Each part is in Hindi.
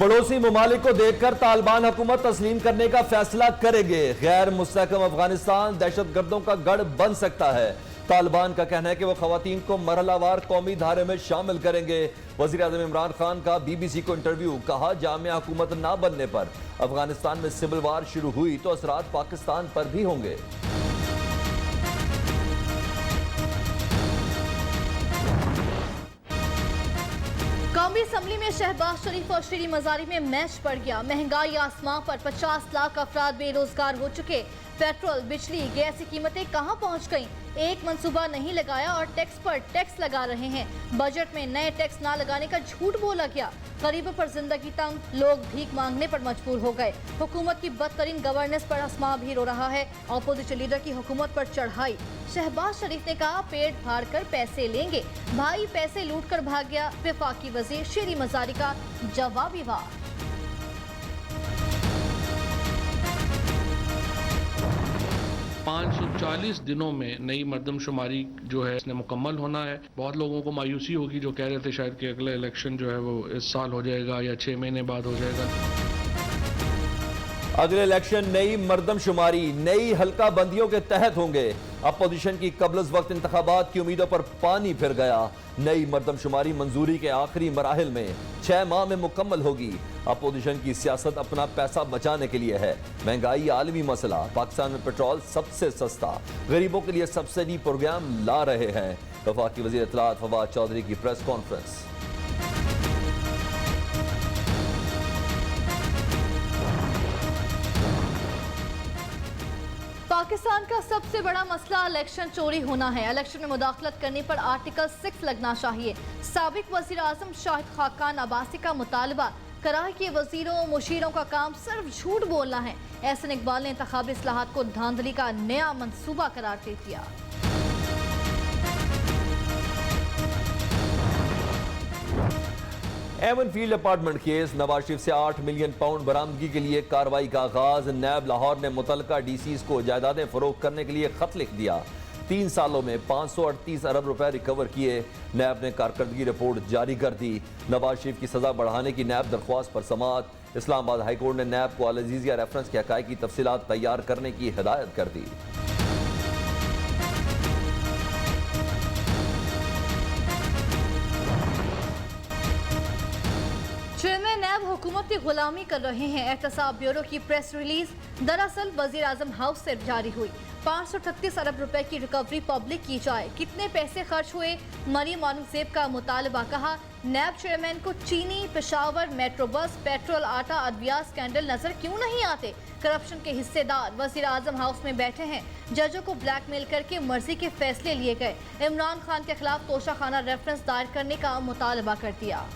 पड़ोसी ममालिक को देखकर तालिबान हुकूमत तस्लीम करने का फैसला करेंगे। गैर मुस्तहकम अफगानिस्तान दहशतगर्दों का गढ़ बन सकता है। तालिबान का कहना है कि वो खवातीन को मरहलावार कौमी धारे में शामिल करेंगे। वजीर आज़म इमरान खान का BBC को इंटरव्यू, कहा जामिया हुकूमत ना बनने पर अफगानिस्तान में सिविल वार शुरू हुई तो असरात पाकिस्तान पर भी होंगे। कौमी असम्बली में शहबाज शरीफ और श्री मजारी में मैच पड़ गया। महंगाई आसमां पर, 50 लाख अफराद बेरोजगार हो चुके। पेट्रोल, बिजली, गैस की कीमतें कहां पहुंच गईं? एक मंसूबा नहीं लगाया और टैक्स पर टैक्स लगा रहे हैं। बजट में नए टैक्स ना लगाने का झूठ बोला गया। गरीबों पर जिंदगी तंग, लोग भीख मांगने पर मजबूर हो गए। हुकूमत की बदतरीन गवर्नेंस पर आसमां भी रो रहा है। अपोजिशन लीडर की हुकूमत पर चढ़ाई। शहबाज शरीफ ने कहा पेट फाड़ कर पैसे लेंगे, भाई पैसे लूट कर भाग गया। वफाकी वजीर श्री मजारी का जवाबी वार। 540 दिनों में नई मरदमशुमारी जो है इसने मुकम्मल होना है। बहुत लोगों को मायूसी होगी जो कह रहे थे शायद कि अगला इलेक्शन जो है वो इस साल हो जाएगा या 6 महीने बाद हो जाएगा। अगले इलेक्शन नई मरदमशुमारी, नई हल्का बंदियों के तहत होंगे। अपोजिशन की कबल वक्त इंतखाबात की उम्मीदों पर पानी फिर गया। नई मरदमशुमारी मंजूरी के आखिरी मराहिल में 6 माह में मुकम्मल होगी। अपोजिशन की सियासत अपना पैसा बचाने के लिए है। महंगाई आलमी मसला, पाकिस्तान में पेट्रोल सबसे सस्ता, गरीबों के लिए सब्सिडी प्रोग्राम ला रहे हैं। वफाकी वजीर इत्तलात फवाद चौधरी की प्रेस कॉन्फ्रेंस। पाकिस्तान का सबसे बड़ा मसला इलेक्शन चोरी होना है। इलेक्शन में मुदाखलत करने पर आर्टिकल 6 लगना चाहिए। साबिक वजीर आजम शाहिद खाकान अब्बासी का मुतालबा, करार के वजीरों मुशीरों का काम सिर्फ झूठ बोलना है। एहसन इकबाल ने इंतखाबी इस्लाहात को धांधली का नया मंसूबा करार दे दिया। Avenfield apartment case, Nawaz Sharif से 8 मिलियन पाउंड बरामदगी के लिए कार्रवाई का आगाज। नैब लाहौर ने मुतलका DCs को जायदादें फरोख्त करने के लिए खत लिख दिया। 3 सालों में 538 अरब रुपए रिकवर किए। नैब ने कारकर्दगी रिपोर्ट जारी कर दी। नवाज शरीफ की सजा बढ़ाने की नैब दरख्वास्त पर समाअत। इस्लामाबाद हाईकोर्ट ने नैब को अल अजीजिया रेफरेंस के हकायक की तफसीलात तैयार करने की हिदायत कर दी। चेयरमैन नैब हुकूमत की गुलामी कर रहे हैं। एहतसाब ब्यूरो की प्रेस रिलीज दरअसल वजीर आजम हाउस से जारी हुई। 538 अरब रुपए की रिकवरी पब्लिक की जाए। कितने पैसे खर्च हुए? मरियम औरंगजेब का मुतालबा, कहा नैब चेयरमैन को चीनी, पेशावर, मेट्रो बस, पेट्रोल, आटा, अद्विया, स्कैंडल नजर क्यों नहीं आते? करप्शन के हिस्सेदार वजीर आजम हाउस में बैठे हैं। जजों को ब्लैकमेल करके मर्जी के फैसले लिए गए। इमरान खान के खिलाफ तोशाखाना रेफरेंस दायर करने का मुतालबा कर दिया।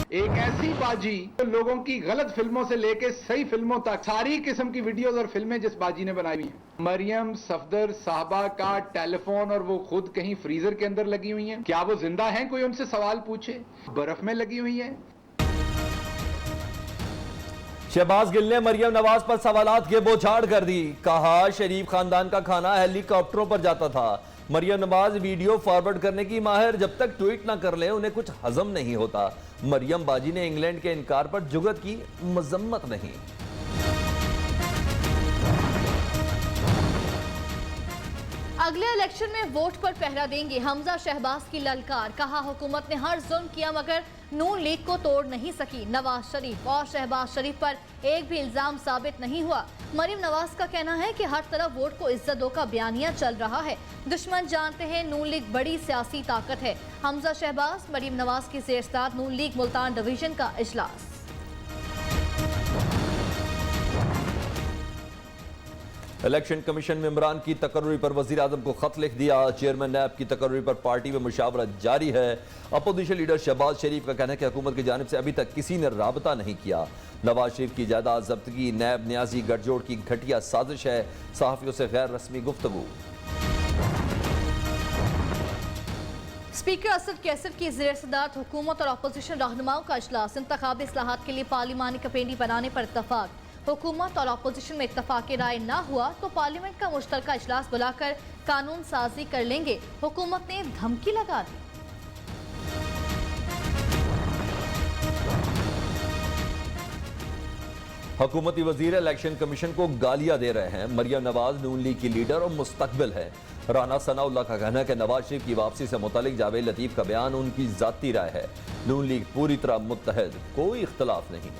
एक ऐसी बाजी जो लोगों की गलत फिल्मों से लेके सही फिल्मों तक सारी किस्म की वीडियोस और फिल्में जिस बाजी ने बनाई हुई हैं। मरियम सफदर साहबा का टेलीफोन और वो खुद कहीं फ्रीजर के अंदर लगी हुई हैं। क्या वो जिंदा हैं? कोई उनसे सवाल पूछे। बर्फ में लगी हुई हैं। शहबाज गिल ने मरियम नवाज पर सवालात के बौछार कर दी। कहा शरीफ खानदान का खाना हेलीकॉप्टरों पर जाता था। मरियम नवाज वीडियो फॉरवर्ड करने की माहिर, जब तक ट्वीट ना कर ले उन्हें कुछ हजम नहीं होता। मरियम बाजी ने इंग्लैंड के इनकार पर जुगत की, मजम्मत नहीं। अगले इलेक्शन में वोट पर पहरा देंगे। हमजा शहबाज की ललकार, कहा हुकूमत ने हर जुल्म किया मगर नून लीग को तोड़ नहीं सकी। नवाज शरीफ और शहबाज शरीफ पर एक भी इल्जाम साबित नहीं हुआ। मरियम नवाज का कहना है कि हर तरफ वोट को इज्जत दो का बयानिया चल रहा है। दुश्मन जानते हैं नून लीग बड़ी सियासी ताकत है। हमजा शहबाज, मरियम नवाज की ज़ेर-सदारत नून लीग मुल्तान डिवीजन का इजलास। इलेक्शन कमीशन में इमरान की तकर्री पर वजीर आजम को खत लिख दिया। चेयरमैन नैब की तकर्री पर पार्टी में मुशावरत जारी है। अपोजिशन लीडर शहबाज शरीफ का कहना है कि हुकूमत की जानिब से अभी तक किसी ने राबता नहीं किया। नवाज शरीफ की जायदाद जब्तगी नैब न्याजी गठजोड़ की घटिया साजिश है। सहाफियों से गैर रस्मी गुफ्तगू। स्पीकर असद कैसर की ज़ेर-सदारत हुकूमत और अपोजिशन रहनुमाओं का इजलास। इंतखाबी इस्लाहात के लिए पार्लिमानी कमेटी बनाने पर इत्तफाक। हुकूमत और अपोजिशन में इत्तफाक राय ना हुआ तो पार्लियामेंट का मुश्तरका इजलास बुलाकर कानून साजी कर लेंगे। हुकूमत ने धमकी लगा दी। हुकूमती वजीर इलेक्शन कमीशन को गालियां दे रहे हैं। मरियम नवाज नून लीग की लीडर और मुस्तकबिल है। राना सनाउल्लाह का कहना है कि नवाज शरीफ की वापसी से मुतालिक जावेद लतीफ का बयान उनकी जाती राय है। नून लीग पूरी तरह मुत्तहद, कोई इख्तलाफ नहीं।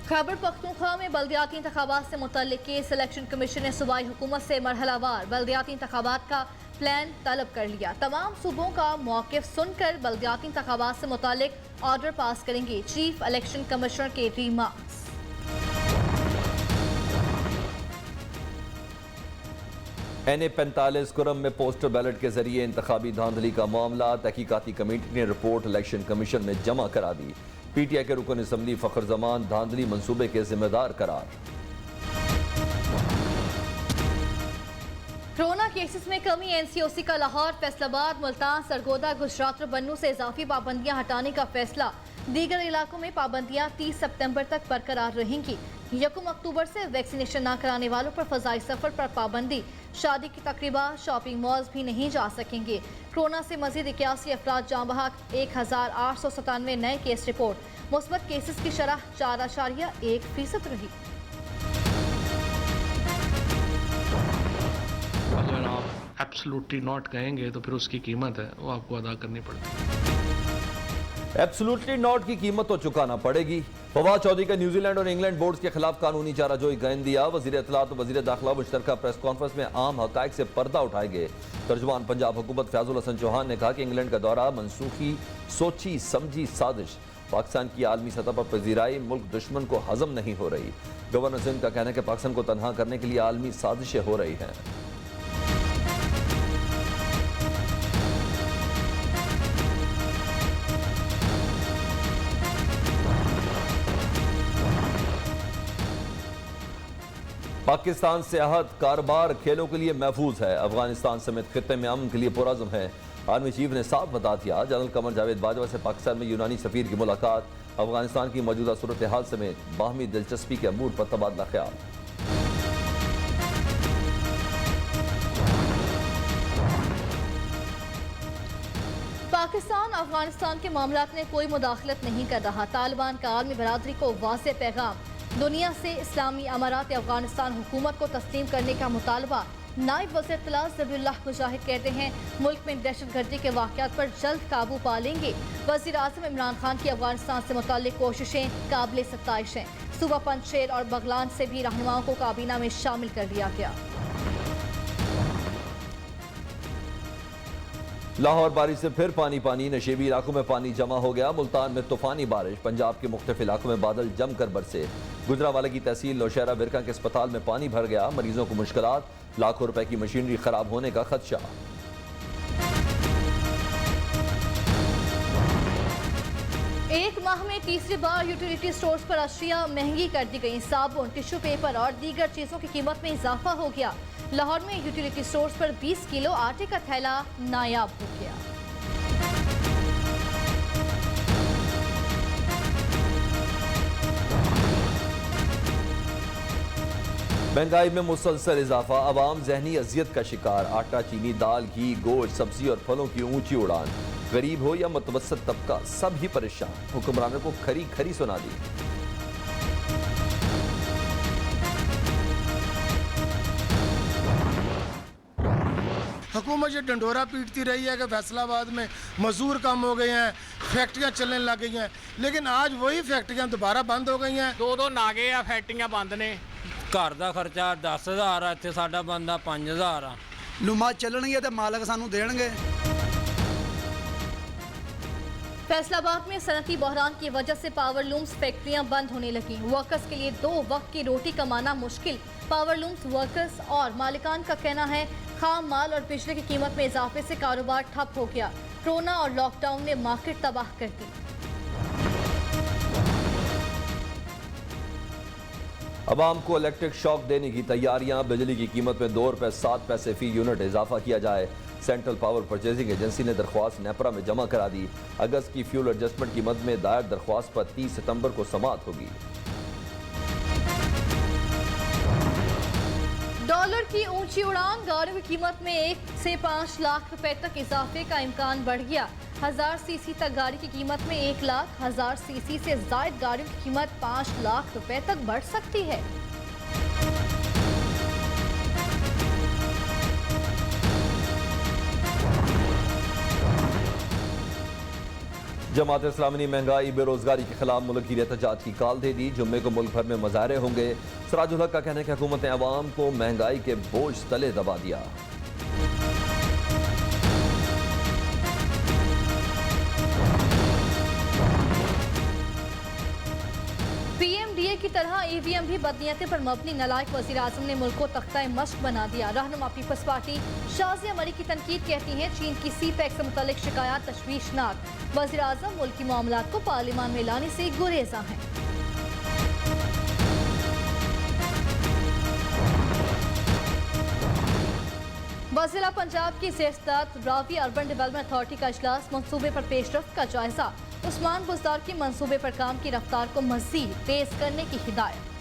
खैबर पख्तूनख्वा में बल्दियाती इंतखाबात से मुतल्लिक केस इलेक्शन कमीशन ने सूबाई हुकूमत से मरहलावार बल्दियाती इंतखाबात का प्लान तलब कर लिया। तमाम सूबों का मौक़िफ़ सुनकर बल्दियाती इंतखाबात से मुताल्लिक ऑर्डर पास करेंगे चीफ इलेक्शन कमिश्नर के रिमार्क्स। NA-45 कुरम में पोस्टर बैलेट के जरिए इंतखाबी धांधली का मामला तहकीकाती कमेटी ने रिपोर्ट इलेक्शन कमीशन में जमा करा दी। PTI के रुकन असम्बली फखर जमान धांधली मंसूबे के जिम्मेदार करार। कोरोना केसेस में कमी, NCOC का लाहौर, फैसलाबाद, मुल्तान, सरगोदा, गुजरात और बन्नू से इजाफी पाबंदियां हटाने का फैसला। दीगर इलाकों में पाबंदियां 30 सितंबर तक बरकरार रहेंगी। 1 अक्टूबर से वैक्सीनेशन न कराने वालों पर फजाई सफर पर पाबंदी। शादी की तकरीबा, शॉपिंग मॉल्स भी नहीं जा सकेंगे। कोरोना से मजीद 81 अफराद जाँ बहक, 1897 नए केस रिपोर्ट। मुस्बत केसेस की शरह 4.1% रही। अगर आप एब्सोल्युटली नॉट कहेंगे तो फिर उसकी कीमत है वो आपको अदा करनी पड़ेगी। एब्सोल्युटली नॉट की कीमत तो चुकाना पड़ेगी। फवाद चौधरी का न्यूजीलैंड और इंग्लैंड बोर्ड्स के खिलाफ कानूनी चाराजोई का इंदिया। वजीर इत्तलात और वजीर दाखिला मुश्तरका प्रेस कॉन्फ्रेंस में आम हकायक से पर्दा उठाएंगे। तर्जुमान पंजाब हुकूमत फैजुल हसन चौहान ने कहा कि इंग्लैंड का दौरा मनसूखी सोची समझी साजिश। पाकिस्तान की आलमी सतह पर पजीराई मुल्क दुश्मन को हजम नहीं हो रही। गवर्नर सिंध का कहना है कि पाकिस्तान को तनहा करने के लिए आलमी साजिशें हो रही हैं। पाकिस्तान सियाहत कारोबार खेलों के लिए महफूज है। अफगानिस्तान समेत खित्ते में अमन के लिए पुरअज़्म है। आर्मी चीफ ने साफ बता दिया। जनरल कमर जावेद बाजवा से पाकिस्तान में यूनानी सफीर की मुलाकात। अफगानिस्तान की मौजूदा सूरत हाल समेत बाहमी दिलचस्पी के अमूर पर तबादला ख्याल। पाकिस्तान अफगानिस्तान के मामलात में कोई मुदाखलत नहीं कर रहा। तालिबान का आलमी बरादरी को वाज़ेह पैगाम। दुनिया से इस्लामी अमारात अफगानिस्तान हुकूमत को तस्लीम करने का मुतालबा। नायब वज़ीर इत्तलात ज़बीउल्लाह मुजाहिद कहते हैं मुल्क में दहशतगर्दी के वाक़यात पर जल्द काबू पा लेंगे। वज़ीर आज़म इमरान खान की अफगानिस्तान से मुताल्लिक़ कोशिशें काबिल सत्ताइश हैं। सूबा पंजशेर और बगलान से भी रहनुमाओं को काबीना में शामिल कर लिया गया। लाहौर बारिश से फिर पानी पानी। नशेबी इलाकों में पानी जमा हो गया। मुल्तान में तूफानी बारिश। पंजाब के मुख्तलिफ इलाकों में बादल जमकर बरसे। गुजरावाला की तहसील नौशहरा बिरका के अस्पताल में पानी भर गया। मरीजों को मुश्किलात। लाखों रुपए की मशीनरी खराब होने का खदशा। एक माह में तीसरी बार यूटिलिटी स्टोर्स पर अशिया महंगी कर दी गई। साबुन, टिश्यू पेपर और दीगर चीजों की कीमत में इजाफा हो गया। लाहौर में यूटिलिटी स्टोर्स पर 20 किलो आटे का थैला नायाब हो गया। महंगाई में मुसलसल इजाफा। अवाम जहनी अजियत का शिकार। आटा, चीनी, दाल, घी, गोश्त, सब्जी और फलों की ऊंची उड़ान। गरीब हो या मुतवस्सित तबका, सब ही परेशान। हुक्मरानों को खरी खरी सुना दी। हुकूमत ये डंडोरा पीटती रही है कि फैसलाबाद में मजदूर कम हो गए हैं, फैक्ट्रियां चलने लग गई हैं, लेकिन आज वही फैक्ट्रियां दोबारा बंद हो गई हैं। दो नागे आ, फैक्ट्रियां बंद ने। घर का खर्चा 10,000 आ, इत्थे साडा बनदा 5,000 आ। लुमा चलणगे तो मालक सानू देणगे। फैसलाबाद में सनती बहरान की वजह से पावर लूम्स फैक्ट्रियां बंद होने लगी। वर्कर्स के लिए 2 वक्त की रोटी कमाना मुश्किल। पावर लूम्स वर्कर्स और मालिकान का कहना है खाम माल और बिजली की कीमत में इजाफे से कारोबार ठप हो गया। कोरोना और लॉकडाउन ने मार्केट तबाह कर दी। अवाम को इलेक्ट्रिक शॉक देने की तैयारियां। बिजली की कीमत में 2 रुपए 7 पैसे फी यूनिट इजाफा किया जाए। सेंट्रल पावर परचेजिंग एजेंसी ने दरख्वास्त नेपरा में जमा करा दी। अगस्त की फ्यूल एडजस्टमेंट की मद में दायर दरख्वास्त पर 30 सितंबर को समाअत होगी। डॉलर की ऊंची उड़ान, गाड़ियों की कीमत में 1 से 5 लाख रुपए तक इजाफे का इम्कान बढ़ गया। 1000 सीसी तक गाड़ी की कीमत में 1 लाख, 1000 सीसी से जायद गाड़ियों की कीमत 5 लाख रुपए तक बढ़ सकती है। जमात इस्लामी ने महंगाई बेरोजगारी के खिलाफ मुल्क की एहतजाज की कॉल दे दी। जुम्मे को मुल्क भर में मुजाहरे होंगे। सिराजुल हक का कहना है कि हुकूमत ने अवाम को महंगाई के बोझ तले दबा दिया। पीएमडीए की तरह ईवीएम भी बदनीयती पर मबनी। नालायक वज़ीर आज़म ने मुल्क को तख्ता मश्क बना दिया। रहनुमा पीपल्स पार्टी शाज़िया मरी की तनकीद, कहती है चीन की सी-पैक से मुतालिक शिकायत तशवीशनाक। वज़ीर आज़म मुल्क की मामलात को पार्लियामान में लाने से गुरेज़ा हैं। वज़ीर पंजाब की ज़ेर-सदारत रावी अर्बन डेवलपमेंट अथॉरिटी का इजलास, मंसूबे पर पेशरफ्त का जायजा। उस्मान बुज़दार की मंसूबे पर काम की रफ्तार को मज़ीद तेज करने की हिदायत।